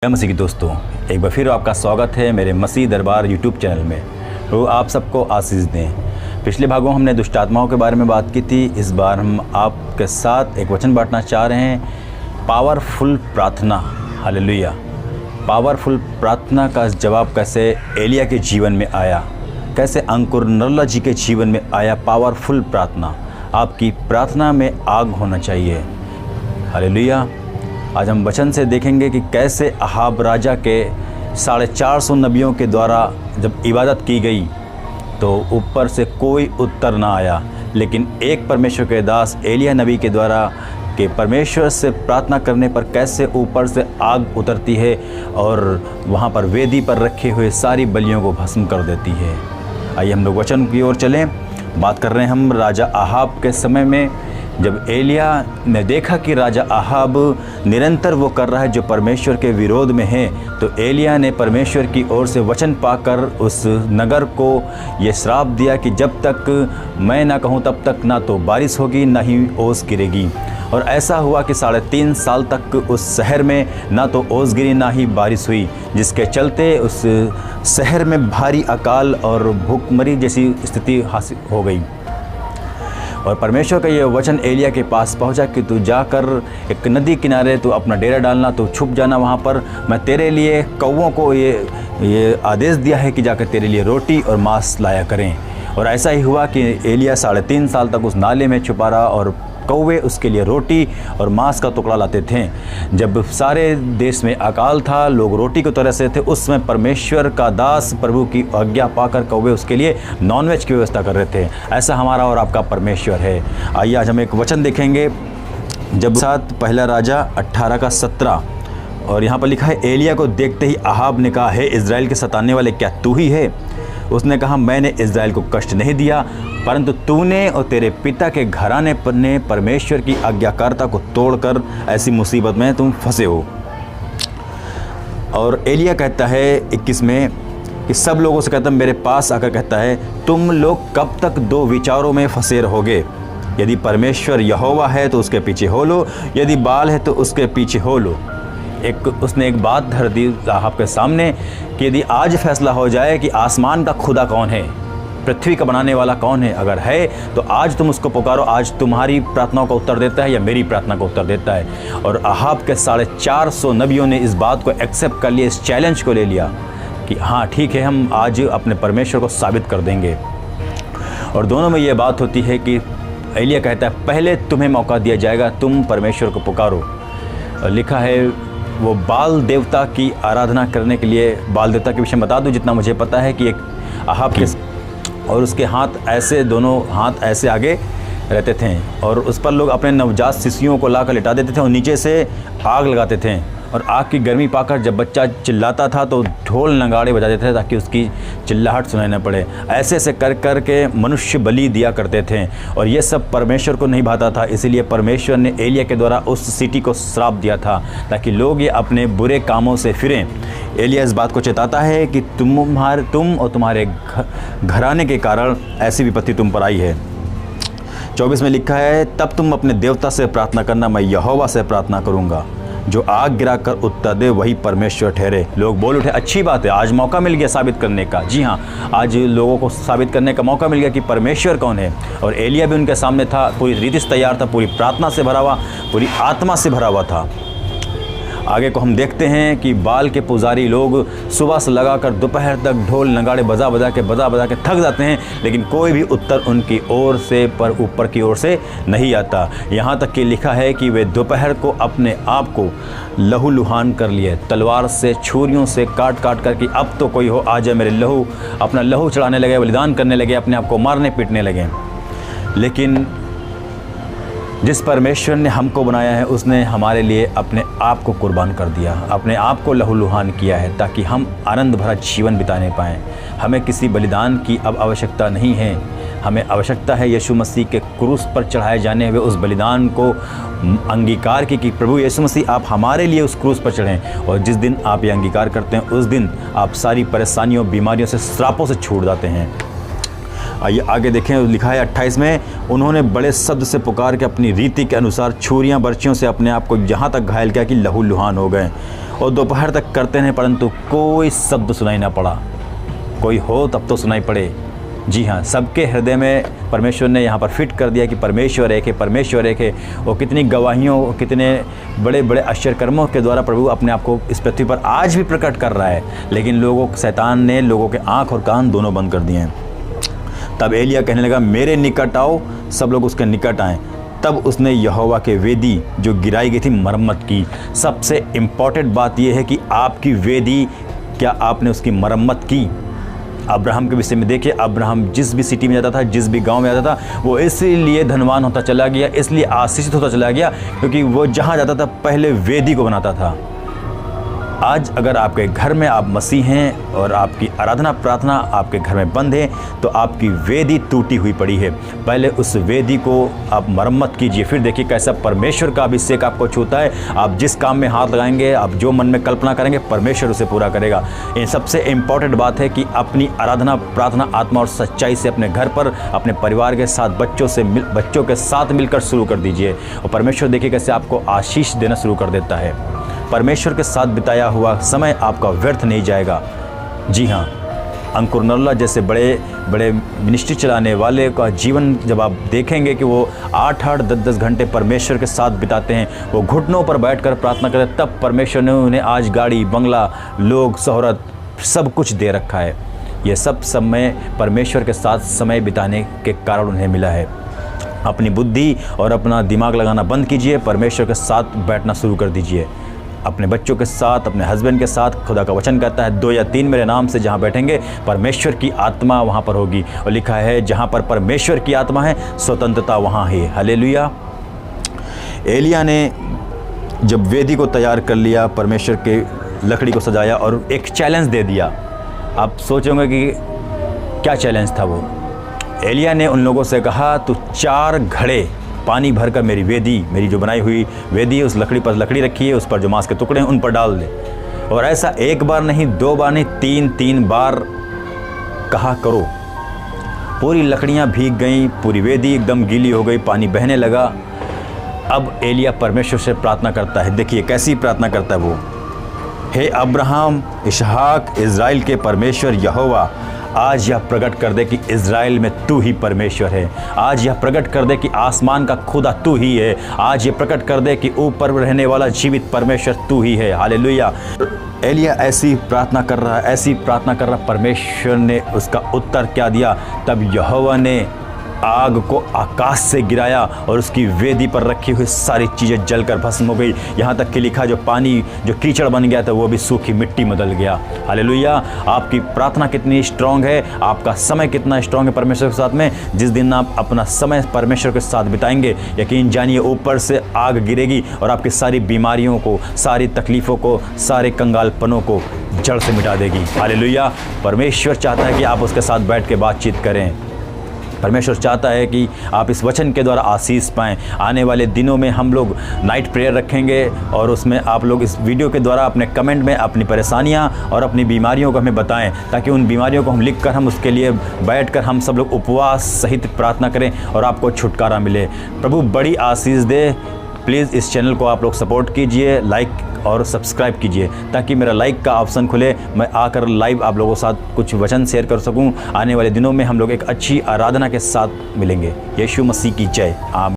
जय मसीह की दोस्तों, एक बार फिर आपका स्वागत है मेरे मसीह दरबार यूट्यूब चैनल में। तो आप सबको आशीष दें। पिछले भागों हमने दुष्ट आत्माओं के बारे में बात की थी। इस बार हम आपके साथ एक वचन बांटना चाह रहे हैं, पावरफुल प्रार्थना। हालेलुया। पावरफुल प्रार्थना का जवाब कैसे एलिया के जीवन में आया, कैसे अंकुर नरला जी के जीवन में आया। पावरफुल प्रार्थना, आपकी प्रार्थना में आग होना चाहिए। हालेलुया। आज हम वचन से देखेंगे कि कैसे अहाब राजा के 450 नबियों के द्वारा जब इबादत की गई तो ऊपर से कोई उत्तर ना आया, लेकिन एक परमेश्वर के दास एलिया नबी के द्वारा कि परमेश्वर से प्रार्थना करने पर कैसे ऊपर से आग उतरती है और वहाँ पर वेदी पर रखे हुए सारी बलियों को भस्म कर देती है। आइए हम लोग वचन की ओर चलें। बात कर रहे हैं हम राजा अहाब के समय में, जब एलिया ने देखा कि राजा अहाब निरंतर वो कर रहा है जो परमेश्वर के विरोध में है, तो एलिया ने परमेश्वर की ओर से वचन पाकर उस नगर को ये श्राप दिया कि जब तक मैं ना कहूँ तब तक ना तो बारिश होगी ना ही ओस गिरेगी। और ऐसा हुआ कि 3.5 साल तक उस शहर में ना तो ओस गिरी ना ही बारिश हुई, जिसके चलते उस शहर में भारी अकाल और भूखमरी जैसी स्थिति हासिल हो गई। और परमेश्वर का ये वचन एलिया के पास पहुंचा कि तू जाकर एक नदी किनारे तू अपना डेरा डालना, तो छुप जाना वहाँ पर। मैं तेरे लिए कौवों को ये आदेश दिया है कि जाकर तेरे लिए रोटी और मांस लाया करें। और ऐसा ही हुआ कि एलिया 3.5 साल तक उस नाले में छुपा रहा और कौवे उसके लिए रोटी और मांस का टुकड़ा लाते थे। जब सारे देश में अकाल था, लोग रोटी की तरह से थे, उस समय परमेश्वर का दास प्रभु की आज्ञा पाकर कौवे उसके लिए नॉनवेज की व्यवस्था कर रहे थे। ऐसा हमारा और आपका परमेश्वर है। आइए आज हम एक वचन देखेंगे, जब साथ पहला राजा 18:17, और यहाँ पर लिखा है, एलिया को देखते ही अहाब ने कहा, हे इज़राइल के सताने वाले, क्या तू ही है? उसने कहा, मैंने इज़राइल को कष्ट नहीं दिया, परंतु तूने और तेरे पिता के घराने ने परमेश्वर की आज्ञाकारिता को तोड़कर ऐसी मुसीबत में तुम फंसे हो। और एलिया कहता है 21 में कि सब लोगों से कहता, मेरे पास आकर कहता है, तुम लोग कब तक दो विचारों में फंसे रहोगे? यदि परमेश्वर यहोवा है तो उसके पीछे हो लो, यदि बाल है तो उसके पीछे हो लो। उसने एक बात धर दी अहाब के सामने कि यदि आज फैसला हो जाए कि आसमान का खुदा कौन है, पृथ्वी का बनाने वाला कौन है, अगर है तो आज तुम उसको पुकारो, आज तुम्हारी प्रार्थनाओं का उत्तर देता है या मेरी प्रार्थना का उत्तर देता है। और अहाब के 450 नबियों ने इस बात को एक्सेप्ट कर लिया, इस चैलेंज को ले लिया कि हाँ ठीक है, हम आज अपने परमेश्वर को साबित कर देंगे। और दोनों में ये बात होती है कि एलिया कहता है, पहले तुम्हें मौका दिया जाएगा, तुम परमेश्वर को पुकारो। और लिखा है वो बाल देवता की आराधना करने के लिए, बाल देवता के विषय में बता दूं जितना मुझे पता है कि एक अहाब के और उसके हाथ ऐसे, दोनों हाथ ऐसे आगे रहते थे और उस पर लोग अपने नवजात शिशुओं को लाकर लिटा देते थे और नीचे से आग लगाते थे। और आग की गर्मी पाकर जब बच्चा चिल्लाता था तो ढोल नगाड़े बजा देते थे ताकि उसकी चिल्लाहट सुनाई न पड़े। ऐसे ऐसे कर कर के मनुष्य बलि दिया करते थे और ये सब परमेश्वर को नहीं भाता था। इसीलिए परमेश्वर ने एलिया के द्वारा उस सिटी को श्राप दिया था ताकि लोग ये अपने बुरे कामों से फिरें। एलिया इस बात को चेताता है कि तुम और तुम्हारे घराने के कारण ऐसी विपत्ति तुम पर आई है। 24 में लिखा है, तब तुम अपने देवता से प्रार्थना करना, मैं यहोवा से प्रार्थना करूँगा, जो आग गिराकर उत्तर दे वही परमेश्वर ठहरे। लोग बोल उठे, अच्छी बात है, आज मौका मिल गया साबित करने का। जी हाँ, आज लोगों को साबित करने का मौका मिल गया कि परमेश्वर कौन है। और एलिया भी उनके सामने था, पूरी रीति से तैयार था, पूरी प्रार्थना से भरा हुआ, पूरी आत्मा से भरा हुआ था। आगे को हम देखते हैं कि बाल के पुजारी लोग सुबह से लगाकर दोपहर तक ढोल नगाड़े बजा बजा के थक जाते हैं, लेकिन कोई भी उत्तर उनकी ओर से ऊपर की ओर से नहीं आता। यहाँ तक कि लिखा है कि वे दोपहर को अपने आप को लहूलुहान कर लिए, तलवार से, छुरियों से काट काट कर कि अब तो कोई हो आ जाए, मेरे लहू, अपना लहू चढ़ाने लगे, बलिदान करने लगे, अपने आप को मारने पीटने लगे। लेकिन जिस परमेश्वर ने हमको बनाया है उसने हमारे लिए अपने आप को कुर्बान कर दिया, अपने आप को लहूलुहान किया है ताकि हम आनंद भरा जीवन बिताने पाएँ। हमें किसी बलिदान की अब आवश्यकता नहीं है, हमें आवश्यकता है यीशु मसीह के क्रूस पर चढ़ाए जाने हुए उस बलिदान को अंगीकार की कि प्रभु यीशु मसीह आप हमारे लिए उस क्रूस पर चढ़ें। और जिस दिन आप ये अंगीकार करते हैं उस दिन आप सारी परेशानियों, बीमारियों से, श्रापों से छूट जाते हैं। आइए आगे देखें, लिखा है 28 में, उन्होंने बड़े शब्द से पुकार के अपनी रीति के अनुसार छुरियां बर्चियों से अपने आप को यहाँ तक घायल किया कि लहू लुहान हो गए। और दोपहर तक करते रहे परंतु कोई शब्द सुनाई ना पड़ा। कोई हो तब तो सुनाई पड़े। जी हाँ, सबके हृदय में परमेश्वर ने यहाँ पर फिट कर दिया कि परमेश्वर एक है, परमेश्वर एक है। वो कितनी गवाहियों, कितने बड़े बड़े आश्चर्य कर्मों के द्वारा प्रभु अपने आप को इस पृथ्वी पर आज भी प्रकट कर रहा है। लेकिन शैतान ने लोगों के आँख और कान दोनों बंद कर दिए हैं। तब एलिया कहने लगा, मेरे निकट आओ। सब लोग उसके निकट आए। तब उसने यहोवा के वेदी जो गिराई गई थी मरम्मत की। सबसे इम्पॉर्टेंट बात यह है कि आपकी वेदी, क्या आपने उसकी मरम्मत की? अब्राहम के विषय में देखिए, अब्राहम जिस भी सिटी में जाता था, जिस भी गांव में जाता था, वो इसलिए धनवान होता चला गया, इसलिए आशीषित होता चला गया क्योंकि वो जहाँ जाता था पहले वेदी को बनाता था। आज अगर आपके घर में आप मसीह हैं और आपकी आराधना प्रार्थना आपके घर में बंद है तो आपकी वेदी टूटी हुई पड़ी है। पहले उस वेदी को आप मरम्मत कीजिए, फिर देखिए कैसा परमेश्वर का अभिषेक आपको छूता है। आप जिस काम में हाथ लगाएंगे, आप जो मन में कल्पना करेंगे, परमेश्वर उसे पूरा करेगा। ये सबसे इम्पॉर्टेंट बात है कि अपनी आराधना प्रार्थना आत्मा और सच्चाई से अपने घर पर, अपने परिवार के साथ, बच्चों के साथ मिलकर शुरू कर दीजिए और परमेश्वर देखिए कैसे आपको आशीष देना शुरू कर देता है। परमेश्वर के साथ बिताया हुआ समय आपका व्यर्थ नहीं जाएगा। जी हाँ, अंकुर नल्ला जैसे बड़े बड़े मिनिस्ट्री चलाने वाले का जीवन जब आप देखेंगे कि वो 8-8 10-10 घंटे परमेश्वर के साथ बिताते हैं, वो घुटनों पर बैठकर प्रार्थना करते, तब परमेश्वर ने उन्हें आज गाड़ी, बंगला, लोग, शोहरत सब कुछ दे रखा है। ये सब समय परमेश्वर के साथ समय बिताने के कारण उन्हें मिला है। अपनी बुद्धि और अपना दिमाग लगाना बंद कीजिए, परमेश्वर के साथ बैठना शुरू कर दीजिए। अपने बच्चों के साथ, अपने हस्बैंड के साथ। खुदा का वचन कहता है 2 या 3 मेरे नाम से जहाँ बैठेंगे परमेश्वर की आत्मा वहाँ पर होगी। और लिखा है जहाँ पर परमेश्वर की आत्मा है स्वतंत्रता वहाँ है। हालेलुया। एलिया ने जब वेदी को तैयार कर लिया, परमेश्वर के लकड़ी को सजाया और एक चैलेंज दे दिया। आप सोचोगे कि क्या चैलेंज था वो? एलिया ने उन लोगों से कहा, तू 4 घड़े पानी भरकर मेरी वेदी, मेरी जो बनाई हुई वेदी है, उस लकड़ी पर लकड़ी रखी है, उस पर जो मांस के टुकड़े हैं उन पर डाल दे। और ऐसा 1 बार नहीं, 2 बार नहीं, 3 बार कहा करो। पूरी लकड़ियां भीग गईं, पूरी वेदी एकदम गीली हो गई, पानी बहने लगा। अब एलिया परमेश्वर से प्रार्थना करता है। देखिए कैसी प्रार्थना करता है वो। हे अब्राहम, इसहाक, इज़राइल के परमेश्वर यहोवा, आज यह प्रकट कर दे कि इज़राइल में तू ही परमेश्वर है। आज यह प्रकट कर दे कि आसमान का खुदा तू ही है। आज ये प्रकट कर दे कि ऊपर रहने वाला जीवित परमेश्वर तू ही है। हालेलुया। एलिया ऐसी प्रार्थना कर रहा है, ऐसी प्रार्थना कर रहा। परमेश्वर ने उसका उत्तर क्या दिया? तब यहोवा ने आग को आकाश से गिराया और उसकी वेदी पर रखी हुई सारी चीज़ें जलकर भस्म हो गई। यहाँ तक कि लिखा, जो पानी जो कीचड़ बन गया था वो भी सूखी मिट्टी में बदल गया। हालेलुया। आपकी प्रार्थना कितनी स्ट्रांग है, आपका समय कितना स्ट्रांग है परमेश्वर के साथ में। जिस दिन आप अपना समय परमेश्वर के साथ बिताएंगे, यकीन जानिए ऊपर से आग गिरेगी और आपकी सारी बीमारियों को, सारी तकलीफ़ों को, सारे कंगालपनों को जड़ से मिटा देगी। हालेलुया। परमेश्वर चाहता है कि आप उसके साथ बैठ के बातचीत करें। परमेश्वर चाहता है कि आप इस वचन के द्वारा आशीष पाएँ। आने वाले दिनों में हम लोग नाइट प्रेयर रखेंगे और उसमें आप लोग इस वीडियो के द्वारा अपने कमेंट में अपनी परेशानियां और अपनी बीमारियों को हमें बताएं, ताकि उन बीमारियों को हम लिखकर हम उसके लिए बैठकर हम सब लोग उपवास सहित प्रार्थना करें और आपको छुटकारा मिले। प्रभु बड़ी आशीष दे। प्लीज़ इस चैनल को आप लोग सपोर्ट कीजिए, लाइक और सब्सक्राइब कीजिए, ताकि मेरा लाइक का ऑप्शन खुले, मैं आकर लाइव आप लोगों के साथ कुछ वचन शेयर कर सकूं। आने वाले दिनों में हम लोग एक अच्छी आराधना के साथ मिलेंगे। यीशु मसीह की जय। आमीन।